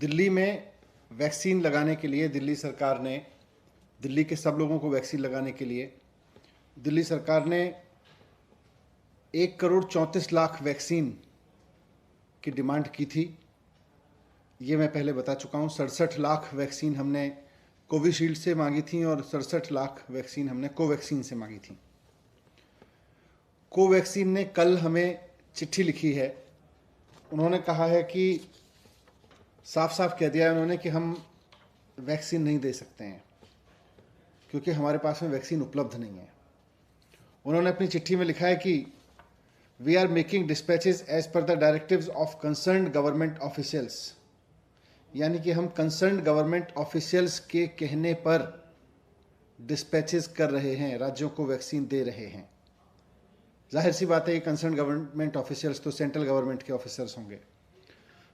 दिल्ली में वैक्सीन लगाने के लिए दिल्ली सरकार ने, दिल्ली के सब लोगों को वैक्सीन लगाने के लिए दिल्ली सरकार ने 1,34,00,000 वैक्सीन की डिमांड की थी। ये मैं पहले बता चुका हूँ। 67 लाख वैक्सीन हमने कोविशील्ड से मांगी थी और 67 लाख वैक्सीन हमने कोवैक्सीन से मांगी थी। कोवैक्सीन ने कल हमें चिट्ठी लिखी है। उन्होंने कहा है कि साफ साफ कह दिया है उन्होंने कि हम वैक्सीन नहीं दे सकते हैं क्योंकि हमारे पास में वैक्सीन उपलब्ध नहीं है। उन्होंने अपनी चिट्ठी में लिखा है कि we are making dispatches as per the directives of concerned government officials, यानी कि हम कंसर्न्ड गवर्नमेंट ऑफिशियल्स के कहने पर डिस्पैचेस कर रहे हैं, राज्यों को वैक्सीन दे रहे हैं। जाहिर सी बात है, ये कंसर्न्ड गवर्नमेंट ऑफिशियल्स तो सेंट्रल गवर्नमेंट के ऑफिसर्स होंगे।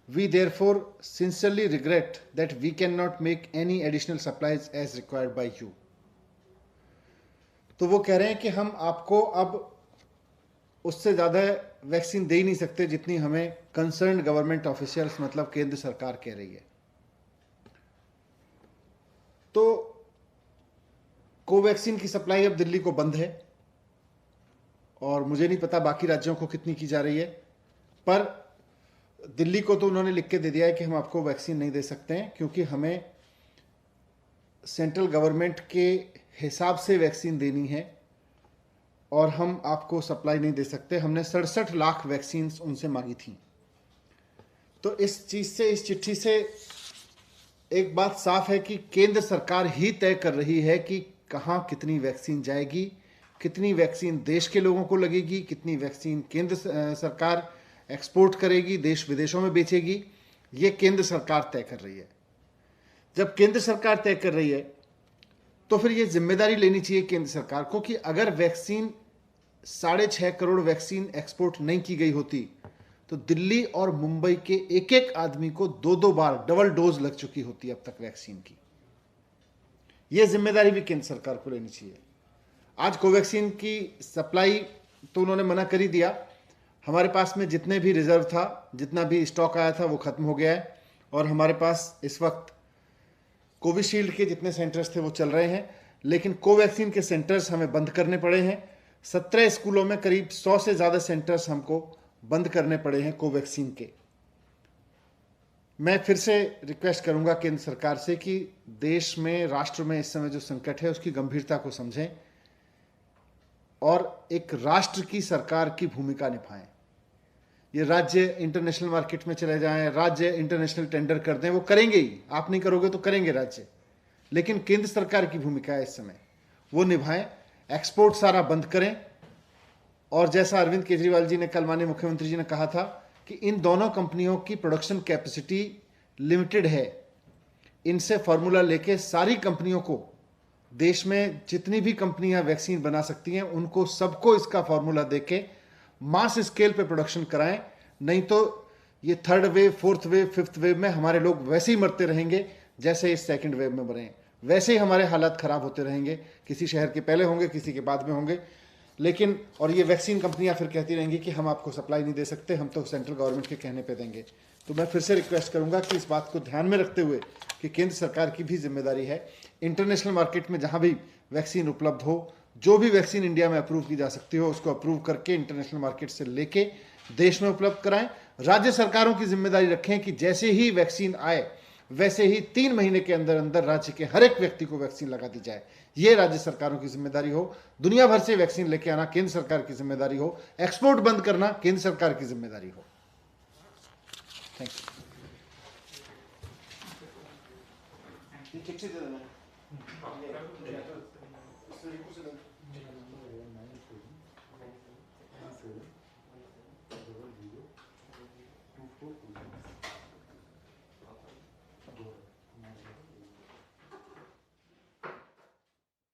We therefore sincerely regret that we cannot make any additional supplies as required by you. तो वो कह रहे हैं कि हम आपको अब उससे ज़्यादा वैक्सीन दे ही नहीं सकते जितनी हमें कंसर्न्ड गवर्नमेंट ऑफिशियल्स मतलब केंद्र सरकार कह रही है। तो कोवैक्सीन की सप्लाई अब दिल्ली को बंद है और मुझे नहीं पता बाकी राज्यों को कितनी की जा रही है, पर दिल्ली को तो उन्होंने लिख के दे दिया है कि हम आपको वैक्सीन नहीं दे सकते हैं क्योंकि हमें सेंट्रल गवर्नमेंट के हिसाब से वैक्सीन देनी है और हम आपको सप्लाई नहीं दे सकते। हमने 67 लाख वैक्सीन उनसे मांगी थी। तो इस चीज़ से, इस चिट्ठी से एक बात साफ है कि केंद्र सरकार ही तय कर रही है कि कहाँ कितनी वैक्सीन जाएगी, कितनी वैक्सीन देश के लोगों को लगेगी, कितनी वैक्सीन केंद्र सरकार एक्सपोर्ट करेगी, देश विदेशों में बेचेगी। ये केंद्र सरकार तय कर रही है। जब केंद्र सरकार तय कर रही है तो फिर ये जिम्मेदारी लेनी चाहिए केंद्र सरकार को कि अगर वैक्सीन 6.5 करोड़ वैक्सीन एक्सपोर्ट नहीं की गई होती तो दिल्ली और मुंबई के एक एक आदमी को 2-2 बार डबल डोज लग चुकी होती अब तक वैक्सीन की। ये जिम्मेदारी भी केंद्र सरकार को लेनी चाहिए। आज कोवैक्सीन की सप्लाई तो उन्होंने मना कर ही दिया। हमारे पास में जितने भी रिजर्व था, जितना भी स्टॉक आया था वो खत्म हो गया है और हमारे पास इस वक्त कोविशील्ड के जितने सेंटर्स थे वो चल रहे हैं, लेकिन कोवैक्सीन के सेंटर्स हमें बंद करने पड़े हैं। 17 स्कूलों में करीब 100 से ज़्यादा सेंटर्स हमको बंद करने पड़े हैं कोवैक्सीन के। मैं फिर से रिक्वेस्ट करूंगा केंद्र सरकार से कि देश में, राष्ट्र में इस समय जो संकट है उसकी गंभीरता को समझें और एक राष्ट्र की सरकार की भूमिका निभाएं। ये राज्य इंटरनेशनल मार्केट में चले जाएं, राज्य इंटरनेशनल टेंडर कर दें, वो करेंगे ही। आप नहीं करोगे तो करेंगे राज्य, लेकिन केंद्र सरकार की भूमिका है इस समय, वो निभाएं। एक्सपोर्ट सारा बंद करें और जैसा अरविंद केजरीवाल जी ने कल माननीय मुख्यमंत्री जी ने कहा था कि इन दोनों कंपनियों की प्रोडक्शन कैपेसिटी लिमिटेड है, इनसे फॉर्मूला लेके सारी कंपनियों को, देश में जितनी भी कंपनियां वैक्सीन बना सकती हैं उनको सबको इसका फॉर्मूला देके मास स्केल पे प्रोडक्शन कराएं। नहीं तो ये 3rd wave, 4th wave, 5th wave में हमारे लोग वैसे ही मरते रहेंगे जैसे इस 2nd वेव में मरे हैं। वैसे ही हमारे हालात खराब होते रहेंगे, किसी शहर के पहले होंगे, किसी के बाद में होंगे। लेकिन और ये वैक्सीन कंपनियां फिर कहती रहेंगी कि हम आपको सप्लाई नहीं दे सकते, हम तो सेंट्रल गवर्नमेंट के कहने पे देंगे। तो मैं फिर से रिक्वेस्ट करूंगा कि इस बात को ध्यान में रखते हुए कि केंद्र सरकार की भी जिम्मेदारी है, इंटरनेशनल मार्केट में जहां भी वैक्सीन उपलब्ध हो, जो भी वैक्सीन इंडिया में अप्रूव की जा सकती हो उसको अप्रूव करके इंटरनेशनल मार्केट से लेके देश में उपलब्ध कराएं। राज्य सरकारों की जिम्मेदारी रखें कि जैसे ही वैक्सीन आए वैसे ही 3 महीने के अंदर अंदर राज्य के हर एक व्यक्ति को वैक्सीन लगा दी जाए। ये राज्य सरकारों की जिम्मेदारी हो। दुनिया भर से वैक्सीन लेके आना केंद्र सरकार की जिम्मेदारी हो। एक्सपोर्ट बंद करना केंद्र सरकार की जिम्मेदारी हो। Thank you.